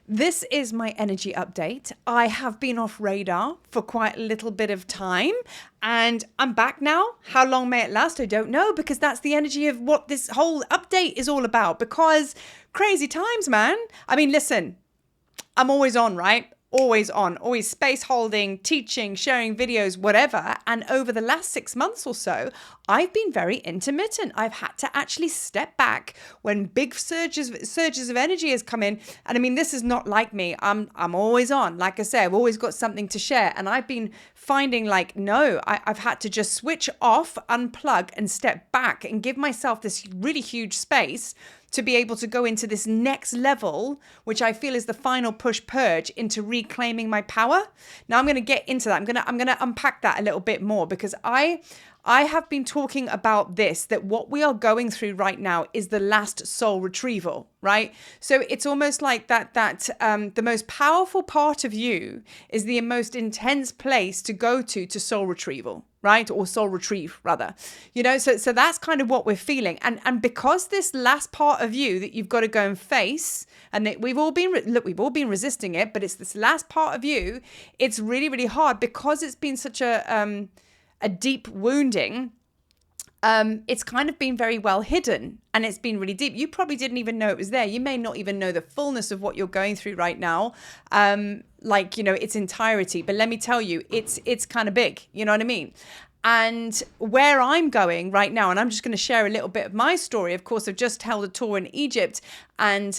This is my energy update. I have been off radar for quite a little bit of time and I'm back now. How long may it last? I don't know, because that's the energy of what this whole update is all about, because crazy times, man. I mean, listen, I'm always on, right? Always on, always space holding, teaching, sharing videos, whatever. And over the last 6 months or so, I've been very intermittent. I've had to actually step back when big surges of energy has come in. And I mean, this is not like me. I'm always on. Like I say, I've always got something to share. And I've been finding like, no, I've had to just switch off, unplug and step back and give myself this really huge space to be able to go into this next level, which I feel is the final push purge into reclaiming my power. Now I'm going to get into that. I'm going to unpack that a little bit more, because I have been talking about this, that what we are going through right now is the last soul retrieval, right? So it's almost like that the most powerful part of you is the most intense place to go to soul retrieval, right? Or soul retrieve rather, so that's kind of what we're feeling. And because this last part of you that you've got to go and face, and that we've all been resisting it, but it's this last part of you, it's really, really hard because it's been such a deep wounding. It's kind of been very well hidden and it's been really deep. You probably didn't even know it was there. You may not even know the fullness of what you're going through right now, its entirety. But let me tell you, it's kind of big. You know what I mean? And where I'm going right now, and I'm just going to share a little bit of my story. Of course, I've just held a tour in Egypt, and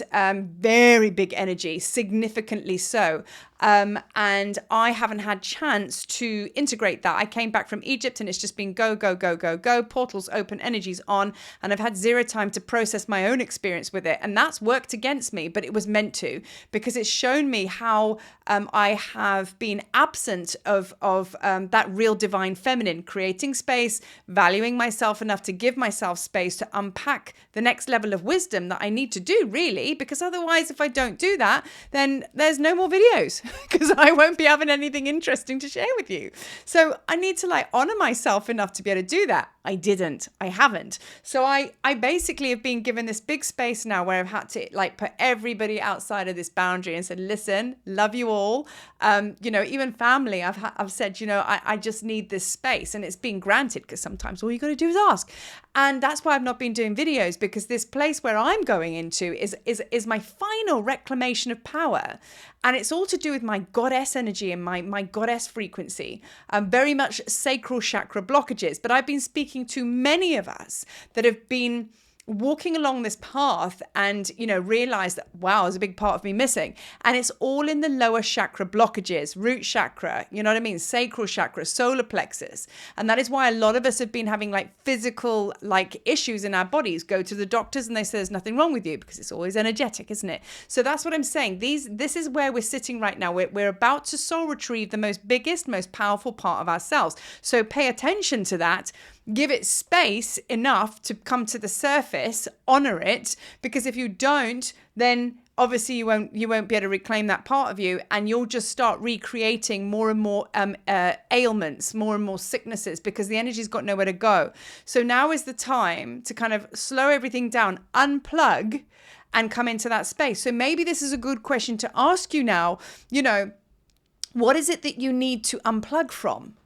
very big energy, significantly so. And I haven't had chance to integrate that. I came back from Egypt and it's just been go, go, go, go, go, portals open, energies on, and I've had zero time to process my own experience with it. And that's worked against me, but it was meant to, because it's shown me how I have been absent of that real divine feminine, creating space, valuing myself enough to give myself space to unpack the next level of wisdom that I need to do, really, because otherwise, if I don't do that, then there's no more videos, because I won't be having anything interesting to share with you. So I need to honor myself enough to be able to do that. I haven't. So I basically have been given this big space now where I've had to put everybody outside of this boundary and said, listen, love you all. Even family, I've said, I just need this space, and it's been granted, because sometimes all you got to do is ask. And that's why I've not been doing videos, because this place where I'm going into is my final reclamation of power. And it's all to do with my goddess energy and my goddess frequency, very much sacral chakra blockages. But I've been speaking to many of us that have been walking along this path and, realize that, wow, there's a big part of me missing. And it's all in the lower chakra blockages, root chakra, you know what I mean? Sacral chakra, solar plexus. And that is why a lot of us have been having physical issues in our bodies. Go to the doctors and they say there's nothing wrong with you, because it's always energetic, isn't it? So that's what I'm saying. This is where we're sitting right now. We're about to soul retrieve the most powerful part of ourselves. So pay attention to that. Give it space enough to come to the surface, honor it, because if you don't, then obviously you won't be able to reclaim that part of you, and you'll just start recreating more and more ailments, more and more sicknesses, because the energy's got nowhere to go. So now is the time to kind of slow everything down, unplug, and come into that space. So maybe this is a good question to ask you now, what is it that you need to unplug from?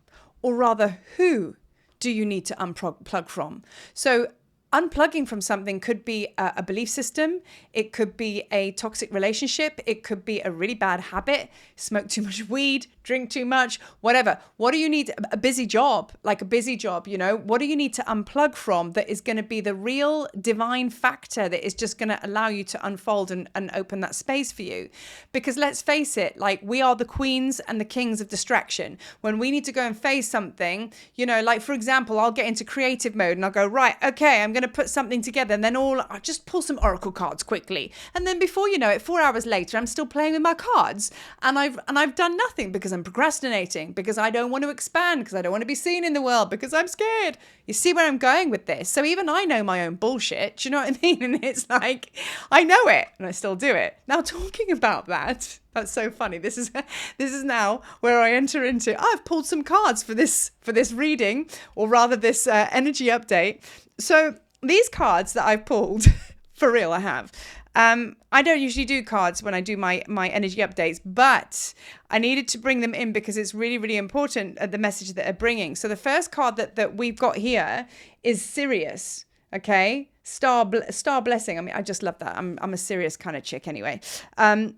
Or rather, who do you need to unplug from? So unplugging from something could be a belief system. It could be a toxic relationship. It could be a really bad habit. Smoke too much weed, drink too much, whatever. What do you need? A busy job, What do you need to unplug from that is going to be the real divine factor that is just going to allow you to unfold and open that space for you? Because let's face it, we are the queens and the kings of distraction. When we need to go and face something, for example, I'll get into creative mode and I'll go, right, okay, I'm going to put something together, and then I'll just pull some oracle cards quickly, and then before you know it, 4 hours later, I'm still playing with my cards, and I've done nothing, because I'm procrastinating, because I don't want to expand, because I don't want to be seen in the world, because I'm scared. You see where I'm going with this? So even I know my own bullshit. Do you know what I mean? And it's I know it, and I still do it. Now, talking about that, that's so funny. This is now where I enter into. I've pulled some cards for this reading, or rather this energy update. So these cards that I've pulled, for real, I have. I don't usually do cards when I do my energy updates, but I needed to bring them in because it's really, really important, the message that they're bringing. So the first card that we've got here is Sirius. Okay, star blessing. I mean, I just love that. I'm a serious kind of chick anyway.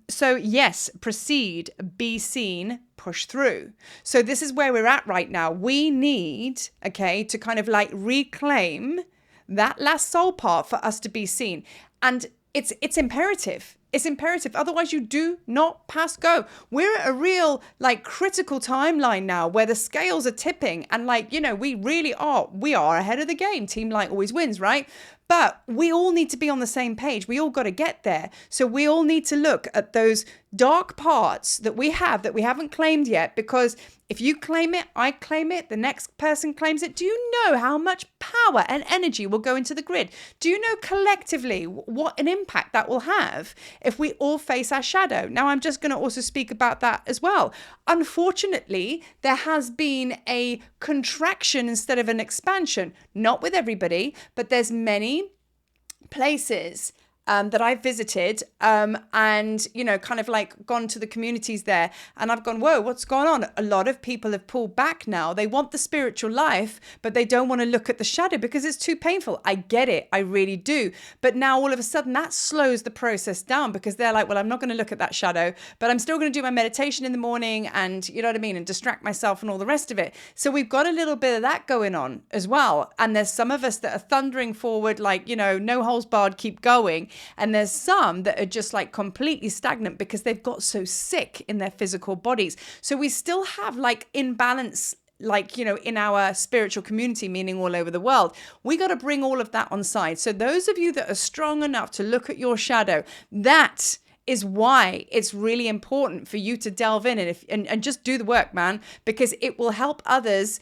So yes, proceed, be seen, push through. So this is where we're at right now. We need, okay, to kind of like reclaim that last soul part for us to be seen, and it's imperative. It's imperative. Otherwise, you do not pass go. We're at a real like critical timeline now where the scales are tipping, and like, you know, we are ahead of the game. Team Light always wins, right? But we all need to be on the same page. We all got to get there. So we all need to look at those dark parts that we haven't claimed yet, because if you claim it, I claim it, the next person claims it. Do you know how much power and energy will go into the grid? Do you know collectively what an impact that will have if we all face our shadow? Now, I'm just going to also speak about that as well. Unfortunately, there has been a contraction instead of an expansion, not with everybody, but there's many places that I've visited and, you know, kind of like gone to the communities there, and I've gone, whoa, what's going on? A lot of people have pulled back now. They want the spiritual life, but they don't want to look at the shadow because it's too painful. I get it. I really do. But now all of a sudden that slows the process down, because they're like, well, I'm not going to look at that shadow, but I'm still going to do my meditation in the morning and, you know what I mean, and distract myself and all the rest of it. So we've got a little bit of that going on as well. And there's some of us that are thundering forward, like, you know, no holes barred, keep going. And there's some that are just like completely stagnant because they've got so sick in their physical bodies. So we still have like imbalance, like, you know, in our spiritual community, meaning all over the world. We got to bring all of that on side. So those of you that are strong enough to look at your shadow, that is why it's really important for you to delve in and just do the work, man, because it will help others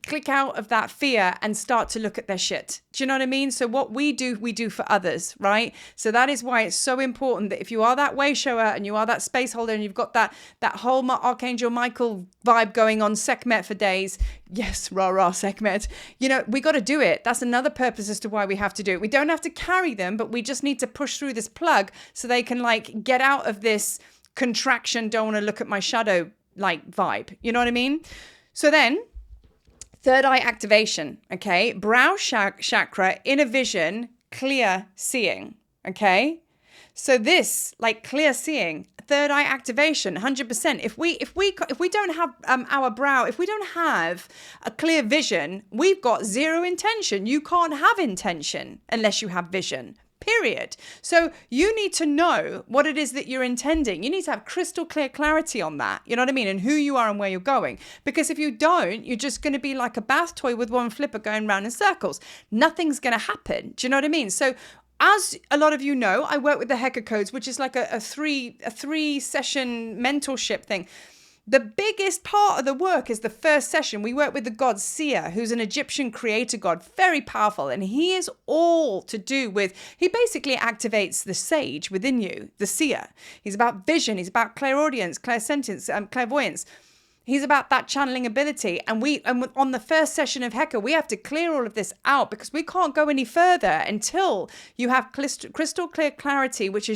click out of that fear and start to look at their shit. Do you know what I mean? So what we do for others, right? So that is why it's so important that if you are that way shower and you are that space holder and you've got that whole Archangel Michael vibe going on, Sekhmet for days. Yes, rah, Sekhmet. You know, we got to do it. That's another purpose as to why we have to do it. We don't have to carry them, but we just need to push through this plug so they can like get out of this contraction, don't want to look at my shadow like vibe. You know what I mean? So then, third eye activation, okay? Brow chakra, inner vision, clear seeing, okay? So this, like clear seeing, third eye activation, 100%. If we don't have our brow, if we don't have a clear vision, we've got zero intention. You can't have intention unless you have vision. Period. So you need to know what it is that you're intending. You need to have crystal clear clarity on that. You know what I mean? And who you are and where you're going. Because if you don't, you're just going to be like a bath toy with one flipper going round in circles. Nothing's going to happen. Do you know what I mean? So as a lot of you know, I work with the Hecker codes, which is like a three session mentorship thing. The biggest part of the work is the first session. We work with the god Sia, who's an Egyptian creator god, very powerful. And he is all to do with, he basically activates the sage within you, the Sia. He's about vision. He's about clairaudience, clairsentience, clairvoyance. He's about that channeling ability. And on the first session of Hecker, we have to clear all of this out because we can't go any further until you have crystal clear clarity, which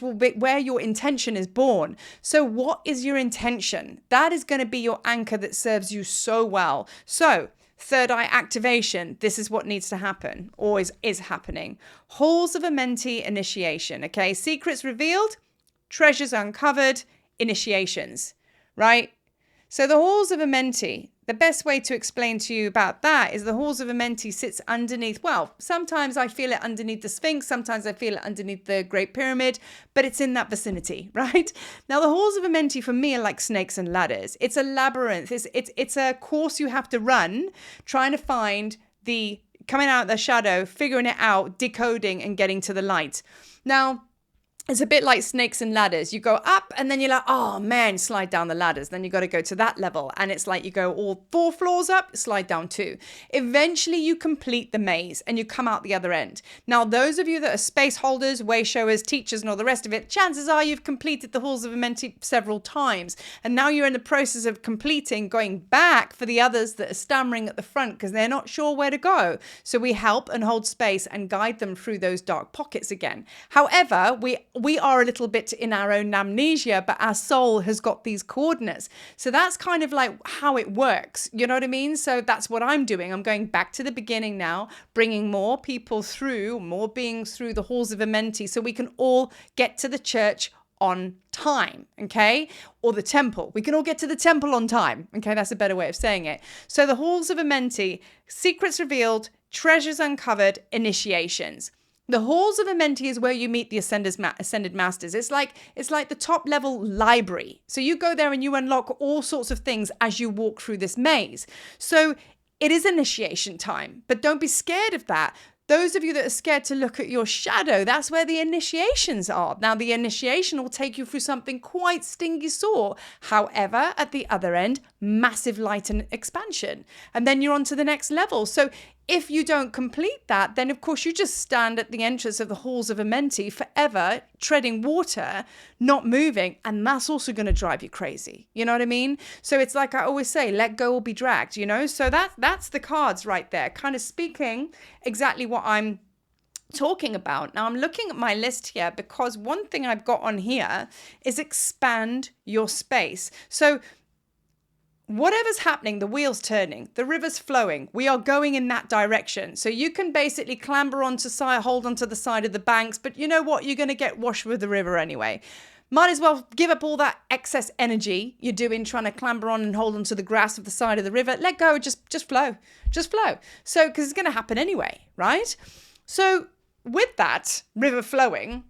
will be where your intention is born. So what is your intention? That is going to be your anchor that serves you so well. So third eye activation, this is what needs to happen, or is happening. Halls of Amenti initiation, okay? Secrets revealed, treasures uncovered, initiations, right? So the Halls of Amenti, the best way to explain to you about that is the Halls of Amenti sits underneath, well, sometimes I feel it underneath the Sphinx, sometimes I feel it underneath the Great Pyramid, but it's in that vicinity, right? Now the Halls of Amenti for me are like snakes and ladders. It's a labyrinth. It's a course you have to run, trying to find the coming out of the shadow, figuring it out, decoding and getting to the light. Now, it's a bit like snakes and ladders. You go up and then you're like, oh man, slide down the ladders. Then you got to go to that level. And it's like you go all 4 floors up, slide down 2. Eventually you complete the maze and you come out the other end. Now, those of you that are space holders, way showers, teachers and all the rest of it, chances are you've completed the halls of Amenti several times. And now you're in the process of completing, going back for the others that are stammering at the front because they're not sure where to go. So we help and hold space and guide them through those dark pockets again. However, we are a little bit in our own amnesia, but our soul has got these coordinates. So that's kind of like how it works. You know what I mean? So that's what I'm doing. I'm going back to the beginning now, bringing more people through, more beings through the halls of Amenti so we can all get to the church on time, okay? Or the temple. We can all get to the temple on time, okay? That's a better way of saying it. So the halls of Amenti, secrets revealed, treasures uncovered, initiations. The halls of Amenti is where you meet the ascended masters. It's like the top level library. So you go there and you unlock all sorts of things as you walk through this maze. So it is initiation time, but don't be scared of that. Those of you that are scared to look at your shadow, that's where the initiations are. Now, the initiation will take you through something quite stingy sore. However, at the other end, massive light and expansion. And then you're on to the next level. So if you don't complete that, then of course you just stand at the entrance of the halls of Amenti forever, treading water, not moving. And that's also going to drive you crazy. You know what I mean? So it's like I always say, let go or be dragged, you know? So that's the cards right there, kind of speaking exactly what I'm talking about. Now I'm looking at my list here because one thing I've got on here is expand your space. So whatever's happening, the wheel's turning, the river's flowing, we are going in that direction. So you can basically clamber onto side, hold onto the side of the banks, but you know what? You're going to get washed with the river anyway. Might as well give up all that excess energy you're doing trying to clamber on and hold onto the grass of the side of the river. Let go, just flow, just flow. So, because it's going to happen anyway, right? So with that river flowing,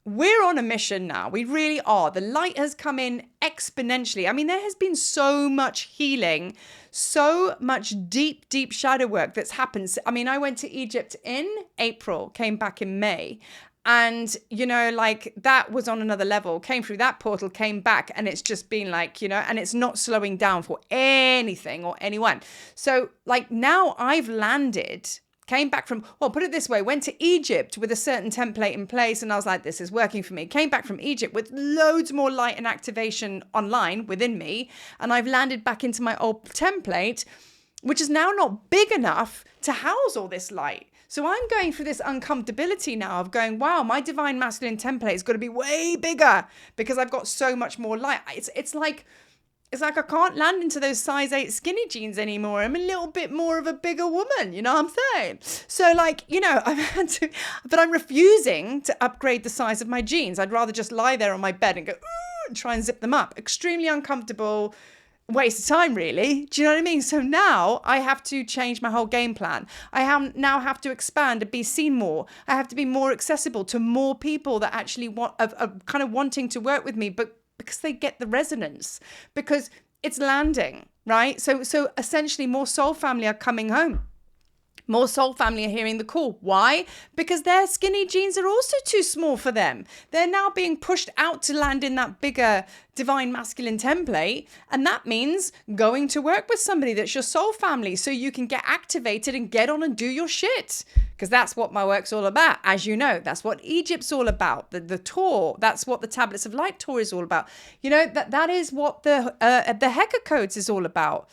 we're on a mission now. We really are. The light has come in exponentially. I mean, there has been so much healing, so much deep, deep shadow work that's happened. I mean, I went to Egypt in April, came back in May. And, you know, like that was on another level, came through that portal, came back, and it's just been like, you know, and it's not slowing down for anything or anyone. So like now I've landed, came back from, well, put it this way, went to Egypt with a certain template in place. And I was like, this is working for me. Came back from Egypt with loads more light and activation online within me. And I've landed back into my old template, which is now not big enough to house all this light. So I'm going through this uncomfortability now of going, wow, my divine masculine template has got to be way bigger because I've got so much more light. It's like I can't land into those size 8 skinny jeans anymore. I'm a little bit more of a bigger woman, you know what I'm saying? So like, you know, but I'm refusing to upgrade the size of my jeans. I'd rather just lie there on my bed and go, and try and zip them up. Extremely uncomfortable, waste of time, really. Do you know what I mean? So now I have to change my whole game plan. Now have to expand and be seen more. I have to be more accessible to more people that actually want, are kind of wanting to work with me, but because they get the resonance, because it's landing, right? So essentially more soul family are coming home. More soul family are hearing the call. Why? Because their skinny jeans are also too small for them. They're now being pushed out to land in that bigger divine masculine template. And that means going to work with somebody that's your soul family so you can get activated and get on and do your shit. Because that's what my work's all about. As you know, that's what Egypt's all about. The tour, that's what the Tablets of Light tour is all about. You know, that is what the Heka codes is all about.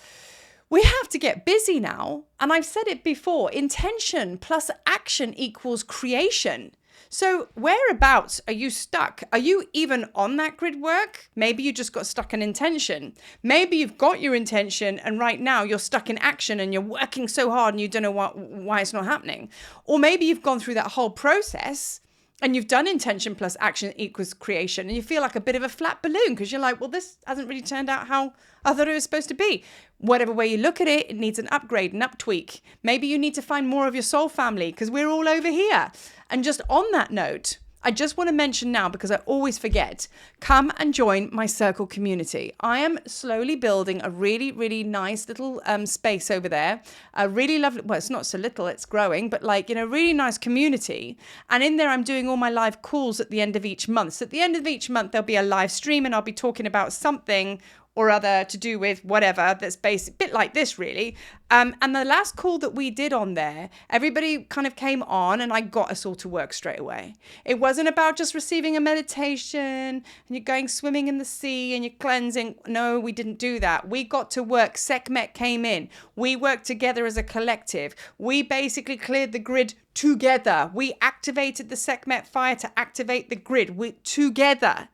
We have to get busy now. And I've said it before, intention plus action equals creation. So whereabouts are you stuck? Are you even on that grid work? Maybe you just got stuck in intention. Maybe you've got your intention and right now you're stuck in action and you're working so hard and you don't know why it's not happening. Or maybe you've gone through that whole process and you've done intention plus action equals creation and you feel like a bit of a flat balloon because you're like, well, this hasn't really turned out how I thought it was supposed to be. Whatever way you look at it, it needs an upgrade, an uptweak. Maybe you need to find more of your soul family because we're all over here. And just on that note, I just want to mention now, because I always forget, come and join my circle community. I am slowly building a really, really nice little space over there. A really lovely, well, it's not so little, it's growing, but like, really nice community. And in there, I'm doing all my live calls at the end of each month. So at the end of each month, there'll be a live stream and I'll be talking about something or other to do with whatever that's based, a bit like this really. And the last call that we did on there, everybody kind of came on and I got us all to work straight away. It wasn't about just receiving a meditation and you're going swimming in the sea and you're cleansing. No, we didn't do that. We got to work. Sekhmet came in. We worked together as a collective. We basically cleared the grid together. We activated the Sekhmet fire to activate the grid. Together.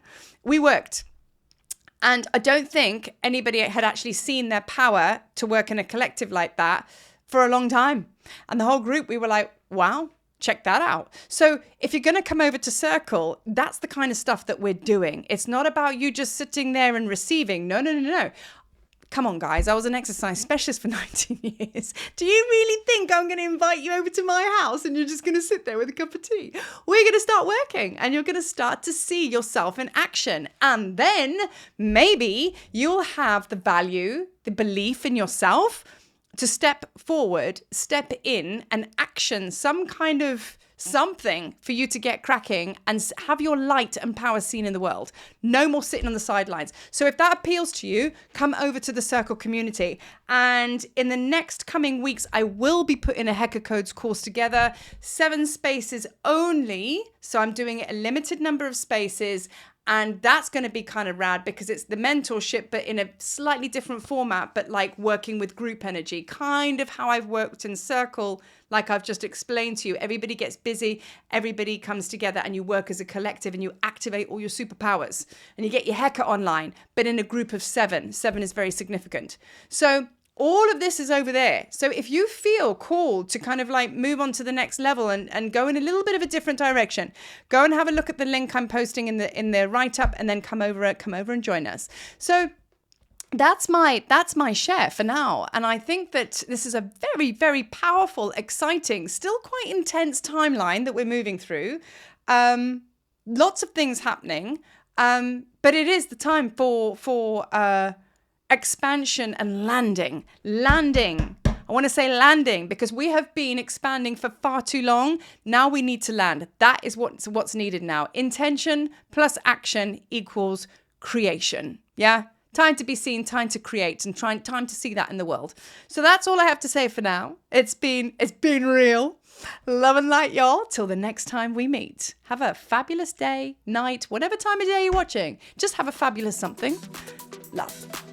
We worked. And I don't think anybody had actually seen their power to work in a collective like that for a long time. And the whole group, we were like, wow, check that out. So if you're going to come over to Circle, that's the kind of stuff that we're doing. It's not about you just sitting there and receiving. No. Come on, guys. I was an exercise specialist for 19 years. Do you really think I'm going to invite you over to my house and you're just going to sit there with a cup of tea? We're going to start working and you're going to start to see yourself in action. And then maybe you'll have the value, the belief in yourself to step forward, step in and action some kind of something for you to get cracking and have your light and power seen in the world. No more sitting on the sidelines. So if that appeals to you, come over to the Circle community. And in the next coming weeks, I will be putting a Hecker Codes course together, 7 spaces only. So I'm doing it a limited number of spaces. And that's going to be kind of rad because it's the mentorship, but in a slightly different format, but like working with group energy, kind of how I've worked in Circle, like I've just explained to you. Everybody gets busy, everybody comes together and you work as a collective and you activate all your superpowers and you get your Hecker online, but in a group of 7. 7 is very significant. So all of this is over there. So if you feel called to kind of like move on to the next level and go in a little bit of a different direction, go and have a look at the link I'm posting in the write-up and then come over and join us. So that's my share for now. And I think that this is a very, very powerful, exciting, still quite intense timeline that we're moving through. Lots of things happening. But it is the time for expansion and landing. I want to say landing because we have been expanding for far too long. Now we need to land. That is what's needed now. Intention plus action equals creation. Yeah. Time to be seen, time to create, and time to see that in the world. So that's all I have to say for now. It's been real. Love and light, y'all. Till the next time we meet. Have a fabulous day, night, whatever time of day you're watching. Just have a fabulous something. Love.